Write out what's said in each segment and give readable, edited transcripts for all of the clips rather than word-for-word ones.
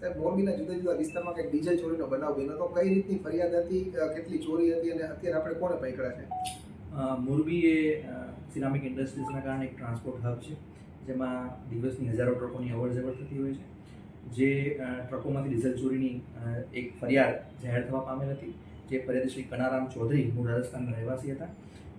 સાહેબ, મોરબીના જુદા જુદા વિસ્તારમાં કંઈક ડીઝલ ચોરીનો બનાવ બન્યો તો કઈ રીતની ફરિયાદ હતી, કેટલી ચોરી હતી અને અત્યારે આપણે કોને પકડ્યા છે? મોરબી એ સિરામિક ઇન્ડસ્ટ્રીઝના કારણે એક ટ્રાન્સપોર્ટ હબ છે, જેમાં દિવસની હજારો ટ્રકોની અવરજવર થતી હોય છે. જે ટ્રકોમાંથી ડીઝલ ચોરીની એક ફરિયાદ જાહેર થવા પામેલ હતી. જે ફરિયાદી શ્રી કનારામ ચૌધરી મૂળ રાજસ્થાનના રહેવાસી હતા.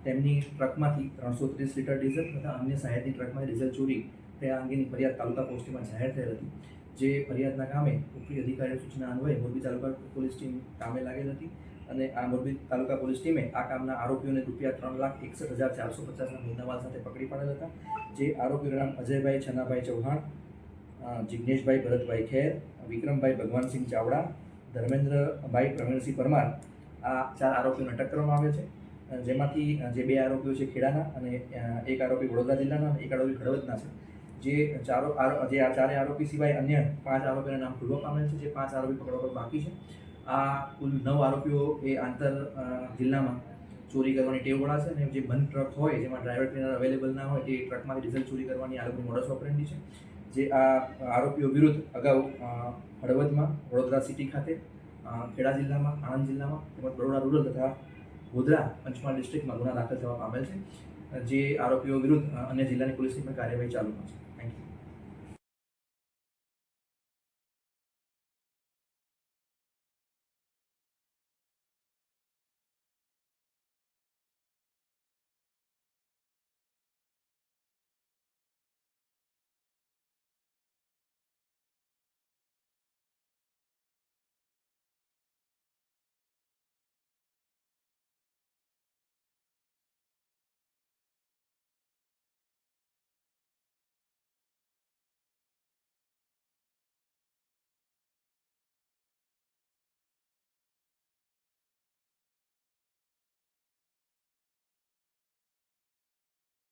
તેમની ટ્રકમાંથી 330 લીટર ડીઝલ તથા અન્ય સહાયકની ટ્રકમાંથી ડીઝલ ચોરી થયા અંગેની ફરિયાદ તાલુકા પોસ્ટમાં જાહેર થયેલ હતી. જે ફરિયાદના કામે ઉપરી અધિકારીઓ સૂચના અન્વયે મોરબી તાલુકા પોલીસ ટીમ કામે લાગેલ હતી અને આ મોરબી તાલુકા પોલીસ ટીમે આ કામના આરોપીઓને ₹3,61,450ના મુદ્દામાલ સાથે પકડી પાડેલ હતા. જે આરોપીઓના નામ અજયભાઈ છનાભાઈ ચૌહાણ, જિગ્નેશભાઈ ભરતભાઈ ખેર, વિક્રમભાઈ ભગવાનસિંહ ચાવડા, ધર્મેન્દ્રભાઈ પ્રવીણસિંહ પરમાર, આ 4 આરોપીઓને અટક કરવામાં આવે છે. જેમાંથી જે 2 આરોપીઓ છે ખેડાના અને એક આરોપી વડોદરા જિલ્લાના અને એક આરોપી હળવદના છે. જે આ 4 આરોપી સિવાય અન્ય 5 આરોપીના નામ ખુલવા પામેલ છે. જે 5 આરોપી પકડવા પર બાકી છે. આ કુલ 9 આરોપીઓ એ આંતર જિલ્લામાં ચોરી કરવાની ટેવવાળા છે અને જે બંધ ટ્રક હોય જેમાં ડ્રાઈવર ક્લીનર અવેલેબલ ના હોય તે ટ્રકમાંથી ડીઝલ ચોરી કરવાની આ લોકોની મોડસ ઓપરેન્ડી છે. જે આ આરોપીઓ વિરુદ્ધ અગાઉ હળવદમાં, વડોદરા સિટી ખાતે, ખેડા જિલ્લામાં, આણંદ જિલ્લામાં તેમજ બરોડા રૂરલ તથા ગોધરા પંચમહાલ ડિસ્ટ્રિક્ટમાં ગુના દાખલ થવા પામેલ છે. જે આરોપીઓ વિરુદ્ધ અન્ય જિલ્લાની પોલીસની પણ કાર્યવાહી ચાલુમાં છે.